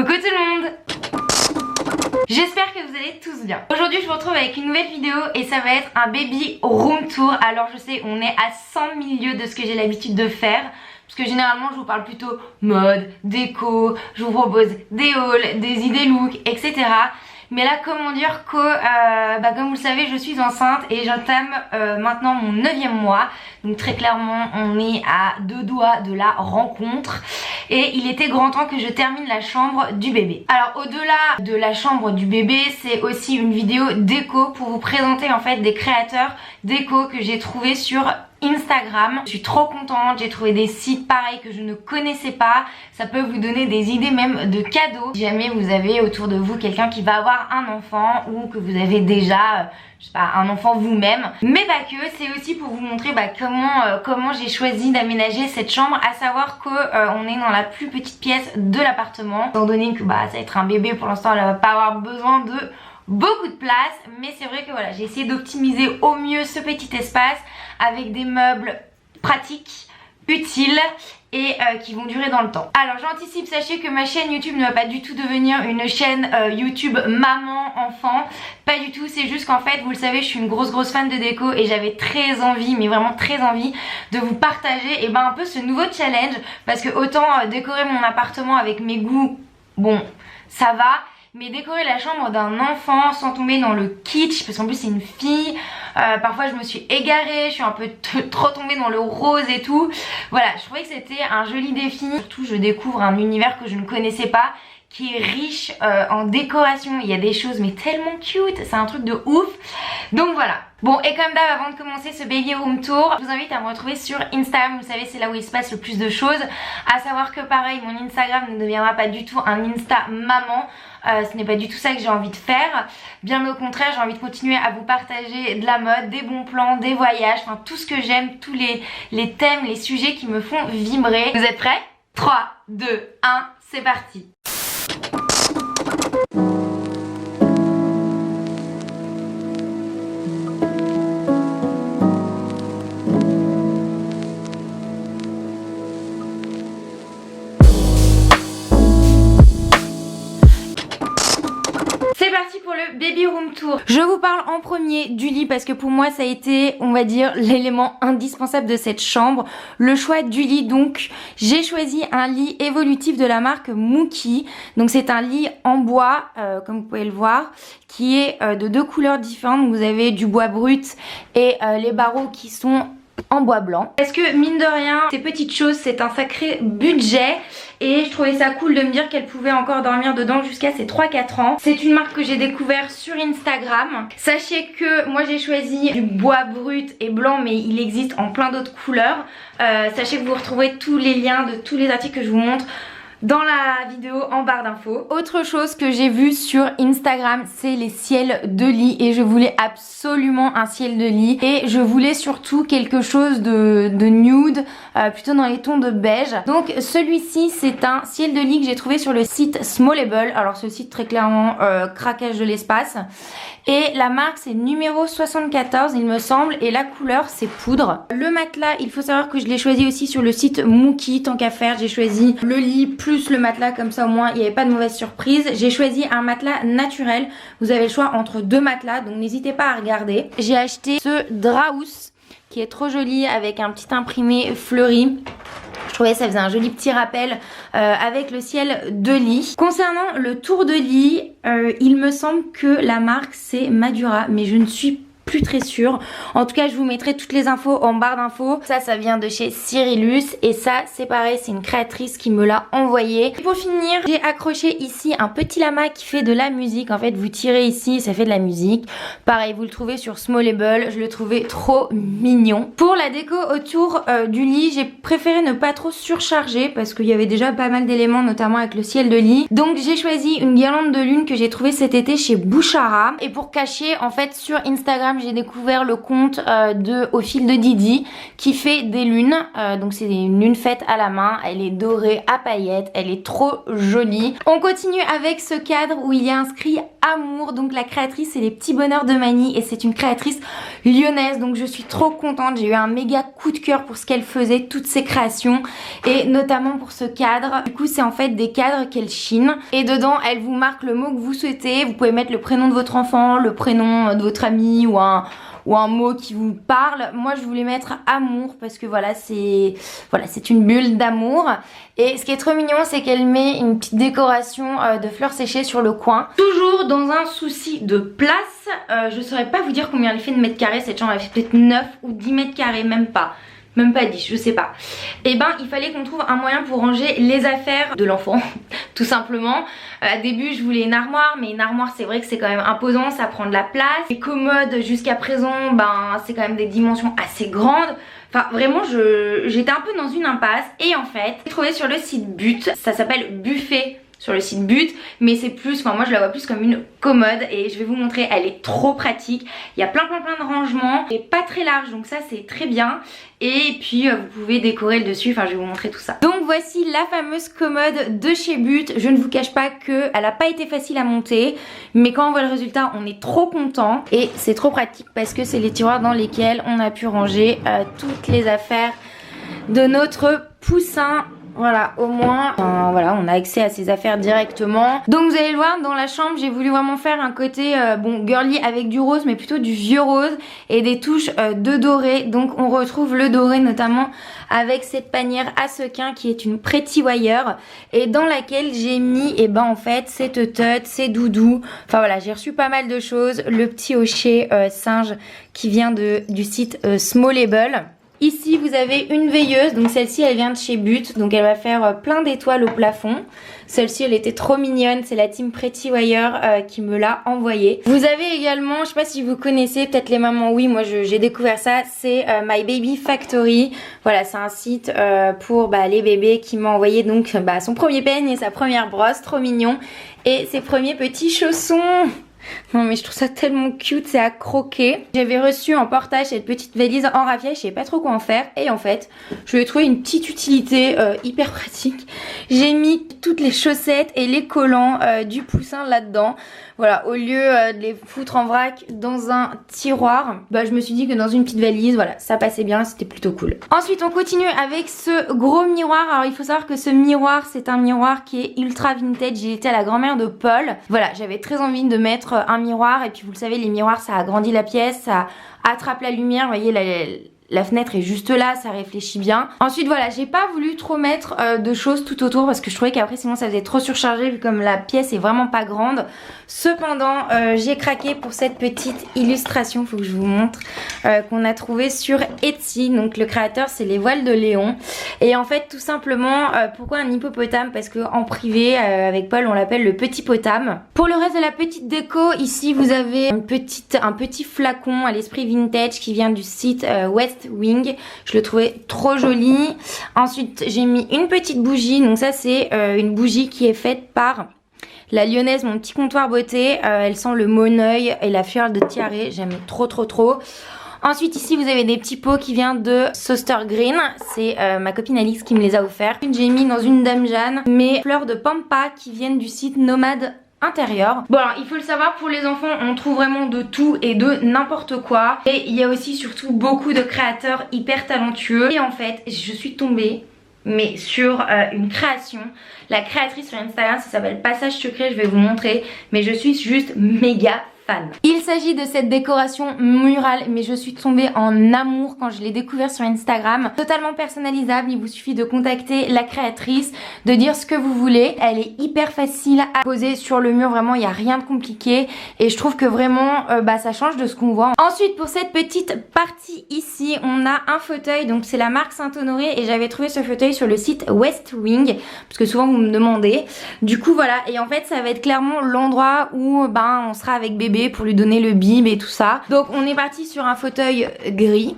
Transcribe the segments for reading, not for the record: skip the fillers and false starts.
Coucou tout le monde! J'espère que vous allez tous bien. Aujourd'hui je vous retrouve avec une nouvelle vidéo et ça va être un baby room tour. Alors je sais, on est à 100 000 lieues de ce que j'ai l'habitude de faire. Parce que généralement je vous parle plutôt mode, déco, je vous propose des hauls, des idées look, etc. Mais là comment dire que comme vous le savez je suis enceinte et j'entame maintenant mon 9e mois. Donc très clairement on est à 2 doigts de la rencontre. Et il était grand temps que je termine la chambre du bébé. Alors au-delà de la chambre du bébé, c'est aussi une vidéo déco pour vous présenter en fait des créateurs déco que j'ai trouvé sur Instagram. Je suis trop contente, j'ai trouvé des sites pareils que je ne connaissais pas. Ça peut vous donner des idées même de cadeaux. Si jamais vous avez autour de vous quelqu'un qui va avoir un enfant ou que vous avez déjà je sais pas, un enfant vous-même. Mais pas que, c'est aussi pour vous montrer comment j'ai choisi d'aménager cette chambre. À savoir que on est dans la plus petite pièce de l'appartement. Étant donné que ça va être un bébé, pour l'instant elle va pas avoir besoin de beaucoup de place, mais c'est vrai que voilà, j'ai essayé d'optimiser au mieux ce petit espace avec des meubles pratiques, utiles et qui vont durer dans le temps. Alors j'anticipe, sachez que ma chaîne YouTube ne va pas du tout devenir une chaîne YouTube maman-enfant, pas du tout, c'est juste qu'en fait vous le savez je suis une grosse fan de déco et j'avais très envie, mais vraiment très envie de vous partager un peu ce nouveau challenge, parce que autant décorer mon appartement avec mes goûts, bon ça va, mais décorer la chambre d'un enfant sans tomber dans le kitsch, parce qu'en plus c'est une fille, parfois je me suis égarée, je suis un peu trop tombée dans le rose et tout. Voilà, je trouvais que c'était un joli défi. Surtout je découvre un univers que je ne connaissais pas, qui est riche en décoration. Il y a des choses mais tellement cute, c'est un truc de ouf. Donc voilà. Bon, et comme d'hab, avant de commencer ce baby room tour, je vous invite à me retrouver sur Instagram. Vous savez, c'est là où il se passe le plus de choses. À savoir que pareil, mon Instagram ne deviendra pas du tout un Insta maman. Ce n'est pas du tout ça que j'ai envie de faire. Bien au contraire, j'ai envie de continuer à vous partager de la mode, des bons plans, des voyages, enfin tout ce que j'aime, tous les thèmes, les sujets qui me font vibrer. Vous êtes prêts? 3, 2, 1, c'est parti. Pour le baby room tour. Je vous parle en premier du lit parce que pour moi ça a été, on va dire, l'élément indispensable de cette chambre. Le choix du lit, donc j'ai choisi un lit évolutif de la marque Mookie. Donc c'est un lit en bois, comme vous pouvez le voir, qui est de 2 couleurs différentes. Vous avez du bois brut et les barreaux qui sont en bois blanc. Parce que mine de rien, ces petites choses c'est un sacré budget et je trouvais ça cool de me dire qu'elle pouvait encore dormir dedans jusqu'à ses 3-4 ans. C'est une marque que j'ai découvert sur Instagram. Sachez que moi j'ai choisi du bois brut et blanc, mais il existe en plein d'autres couleurs. Sachez que vous retrouvez tous les liens de tous les articles que je vous montre dans la vidéo en barre d'infos. Autre chose que j'ai vu sur Instagram, c'est les ciels de lit et je voulais absolument un ciel de lit et je voulais surtout quelque chose de nude, plutôt dans les tons de beige. Donc celui-ci c'est un ciel de lit que j'ai trouvé sur le site Smallable. Alors ce site très clairement craquage de l'espace. Et la marque c'est numéro 74 il me semble et la couleur c'est poudre. Le matelas, il faut savoir que je l'ai choisi aussi sur le site Mookie, tant qu'à faire j'ai choisi le lit plus le matelas, comme ça au moins il n'y avait pas de mauvaise surprise. J'ai choisi un matelas naturel, vous avez le choix entre 2 matelas donc n'hésitez pas à regarder. J'ai acheté ce Draus qui est trop joli avec un petit imprimé fleuri. Je trouvais que ça faisait un joli petit rappel avec le ciel de lit. Concernant le tour de lit, il me semble que la marque c'est Madura, mais je ne suis plus très sûre. En tout cas je vous mettrai toutes les infos en barre d'infos. Ça vient de chez Cyrillus et ça c'est pareil, c'est une créatrice qui me l'a envoyé. Et pour finir j'ai accroché ici un petit lama qui fait de la musique. En fait vous tirez ici, ça fait de la musique. Pareil vous le trouvez sur Smallable, je le trouvais trop mignon. Pour la déco autour du lit, j'ai préféré ne pas trop surcharger parce qu'il y avait déjà pas mal d'éléments, notamment avec le ciel de lit. Donc j'ai choisi une guirlande de lune que j'ai trouvée cet été chez Bouchara. Et pour cacher, en fait sur Instagram j'ai découvert le compte Au fil de Didi qui fait des lunes. Donc c'est une lune faite à la main. Elle est dorée à paillettes. Elle est trop jolie. On continue avec ce cadre où il y a inscrit Amour. Donc la créatrice c'est les petits bonheurs de Mani et c'est une créatrice lyonnaise. Donc je suis trop contente. J'ai eu un méga coup de cœur pour ce qu'elle faisait, toutes ses créations et notamment pour ce cadre. Du coup c'est en fait des cadres qu'elle chine et dedans elle vous marque le mot que vous souhaitez. Vous pouvez mettre le prénom de votre enfant, le prénom de votre ami ou un mot qui vous parle. Moi je voulais mettre amour parce que voilà c'est une bulle d'amour. Et ce qui est trop mignon c'est qu'elle met une petite décoration de fleurs séchées sur le coin. Toujours dans un souci de place, je saurais pas vous dire combien elle fait de mètres carrés. Cette chambre elle fait peut-être 9 ou 10 mètres carrés, même pas 10, je sais pas. Et ben il fallait qu'on trouve un moyen pour ranger les affaires de l'enfant tout simplement. Au début je voulais une armoire, mais une armoire c'est vrai que c'est quand même imposant, ça prend de la place. Les commodes jusqu'à présent ben c'est quand même des dimensions assez grandes. Enfin vraiment j'étais un peu dans une impasse. Et en fait j'ai trouvé sur le site But, ça s'appelle Buffet sur le site But, mais c'est plus, enfin moi je la vois plus comme une commode et je vais vous montrer, elle est trop pratique. Il y a plein de rangements et pas très large, donc ça c'est très bien. Et puis vous pouvez décorer le dessus, enfin je vais vous montrer tout ça. Donc voici la fameuse commode de chez But. Je ne vous cache pas qu'elle n'a pas été facile à monter, mais quand on voit le résultat on est trop content. Et c'est trop pratique parce que c'est les tiroirs dans lesquels on a pu ranger toutes les affaires de notre poussin. Voilà, au moins voilà, on a accès à ses affaires directement. Donc vous allez le voir, dans la chambre j'ai voulu vraiment faire un côté bon girly avec du rose, mais plutôt du vieux rose et des touches de doré. Donc on retrouve le doré notamment avec cette panière à sequins qui est une Pretty Wire et dans laquelle j'ai mis en fait ces tuttes, ces doudous. Enfin voilà, j'ai reçu pas mal de choses. Le petit hochet singe qui vient du site Smallable. Ici vous avez une veilleuse, donc celle-ci elle vient de chez But, donc elle va faire plein d'étoiles au plafond. Celle-ci elle était trop mignonne, c'est la team Pretty Wire qui me l'a envoyée. Vous avez également, je sais pas si vous connaissez, peut-être les mamans, oui moi j'ai découvert ça, c'est My Baby Factory. Voilà, c'est un site pour les bébés qui m'a envoyé donc son premier peigne et sa première brosse, trop mignon. Et ses premiers petits chaussons. Non mais je trouve ça tellement cute, c'est à croquer. J'avais reçu en portage cette petite valise en raffia, je savais pas trop quoi en faire. Et en fait, je lui ai trouvé une petite utilité hyper pratique. J'ai mis toutes les chaussettes et les collants du poussin là-dedans. Voilà, au lieu de les foutre en vrac dans un tiroir, je me suis dit que dans une petite valise, voilà, ça passait bien, c'était plutôt cool. Ensuite, on continue avec ce gros miroir. Alors, il faut savoir que ce miroir, c'est un miroir qui est ultra vintage. Il était à la grand-mère de Paul. Voilà, j'avais très envie de mettre un miroir. Et puis, vous le savez, les miroirs, ça agrandit la pièce, ça attrape la lumière. Vous voyez, la fenêtre est juste là, ça réfléchit bien. Ensuite voilà, j'ai pas voulu trop mettre de choses tout autour parce que je trouvais qu'après sinon ça faisait trop surchargé vu comme la pièce est vraiment pas grande. Cependant j'ai craqué pour cette petite illustration, faut que je vous montre, qu'on a trouvé sur Etsy. Donc le créateur c'est les voiles de Léon. Et en fait tout simplement pourquoi un hippopotame? Parce que en privé avec Paul on l'appelle le petit potame. Pour le reste de la petite déco, ici vous avez un petit flacon à l'esprit vintage qui vient du site West Wing. Je le trouvais trop joli. Ensuite j'ai mis une petite bougie. Donc ça c'est une bougie qui est faite par la lyonnaise Mon Petit Comptoir Beauté. Elle sent le moneuil et la fiole de tiare. J'aime trop. Ensuite ici vous avez des petits pots qui viennent de Soster Green. C'est ma copine Alice qui me les a offerts. J'ai mis dans une Dame Jeanne mes fleurs de pampa qui viennent du site Nomade Intérieur. Bon alors il faut le savoir, pour les enfants on trouve vraiment de tout et de n'importe quoi. Et il y a aussi surtout beaucoup de créateurs hyper talentueux. Et en fait je suis tombée sur une création. La créatrice sur Instagram, ça s'appelle Passage Secret, je vais vous montrer. Mais je suis juste méga fan. Il s'agit de cette décoration murale, mais je suis tombée en amour quand je l'ai découvert sur Instagram. Totalement personnalisable, il vous suffit de contacter la créatrice, de dire ce que vous voulez. Elle est hyper facile à poser sur le mur, vraiment il n'y a rien de compliqué. Et je trouve que vraiment ça change de ce qu'on voit. Ensuite pour cette petite partie ici, on a un fauteuil, donc c'est la marque Saint-Honoré. Et j'avais trouvé ce fauteuil sur le site West Wing, parce que souvent vous me demandez. Du coup voilà, et en fait ça va être clairement l'endroit où on sera avec bébé pour lui donner le bib et tout ça. Donc on est parti sur un fauteuil gris.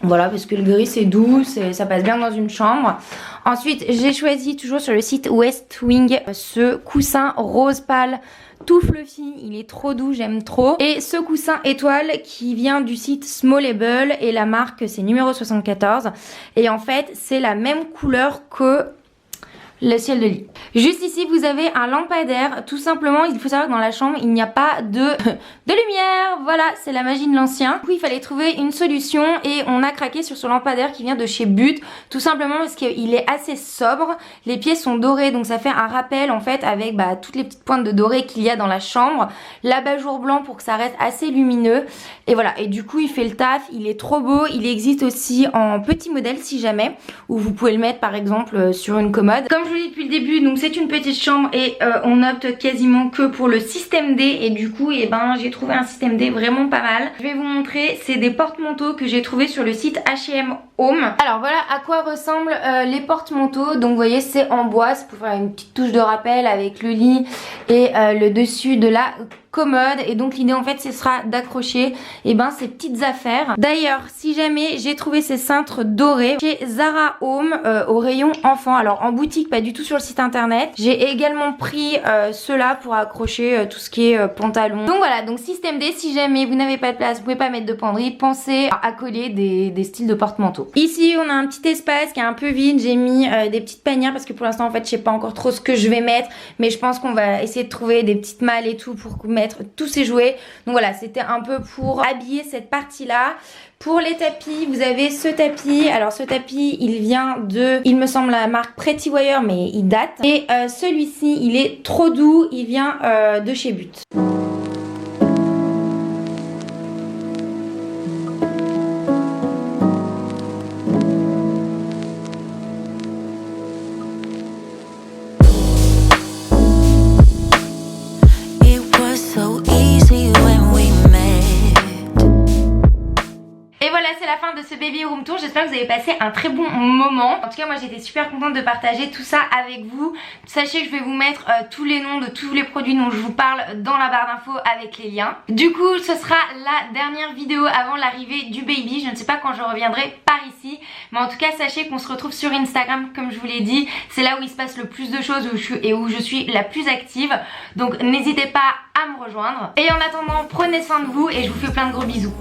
Voilà, parce que le gris c'est doux, ça passe bien dans une chambre. Ensuite, j'ai choisi toujours sur le site West Wing ce coussin rose pâle tout fluffy, il est trop doux, j'aime trop. Et ce coussin étoile qui vient du site Smallable et la marque c'est numéro 74. Et en fait, c'est la même couleur que le ciel de lit. Juste ici, vous avez un lampadaire. Tout simplement, il faut savoir que dans la chambre, il n'y a pas de lumière. Voilà, c'est la magie de l'ancien. Du coup, il fallait trouver une solution et on a craqué sur ce lampadaire qui vient de chez But. Tout simplement parce qu'il est assez sobre. Les pièces sont dorées, donc ça fait un rappel en fait avec toutes les petites pointes de doré qu'il y a dans la chambre. L'abat-jour blanc pour que ça reste assez lumineux. Et voilà, et du coup, il fait le taf. Il est trop beau. Il existe aussi en petit modèle si jamais, où vous pouvez le mettre par exemple sur une commode. Comme je vous dis depuis le début, donc c'est une petite chambre et on opte quasiment que pour le système D et du coup j'ai trouvé un système D vraiment pas mal. Je vais vous montrer, c'est des porte-manteaux que j'ai trouvé sur le site H&M Home. Alors voilà à quoi ressemblent les porte-manteaux. Donc vous voyez, c'est en bois, c'est pour faire une petite touche de rappel avec le lit et le dessus de la commode. Et donc l'idée en fait ce sera d'accrocher ces petites affaires. D'ailleurs si jamais j'ai trouvé ces cintres dorés chez Zara Home au rayon enfant, alors en boutique pas du tout sur le site internet. J'ai également pris ceux-là pour accrocher tout ce qui est pantalon. Donc voilà, donc système D, si jamais vous n'avez pas de place, vous pouvez pas mettre de penderie, pensez à coller des styles de porte-manteau. Ici on a un petit espace qui est un peu vide, j'ai mis des petites panières parce que pour l'instant en fait je sais pas encore trop ce que je vais mettre, mais je pense qu'on va essayer de trouver des petites malles et tout pour mettre tous ces jouets. Donc voilà, c'était un peu pour habiller cette partie là. Pour les tapis, vous avez ce tapis. Alors ce tapis, il vient de, il me semble, la marque Pretty Wire, mais il date. Et celui-ci, il est trop doux, il vient de chez But. C'est la fin de ce baby room tour, j'espère que vous avez passé un très bon moment. En tout cas moi j'étais super contente de partager tout ça avec vous. Sachez que je vais vous mettre tous les noms de tous les produits dont je vous parle dans la barre d'infos avec les liens. Du coup ce sera la dernière vidéo avant l'arrivée du baby. Je ne sais pas quand je reviendrai par ici, mais en tout cas sachez qu'on se retrouve sur Instagram comme je vous l'ai dit. C'est là où il se passe le plus de choses et où je suis la plus active. Donc n'hésitez pas à me rejoindre. Et en attendant, prenez soin de vous et je vous fais plein de gros bisous.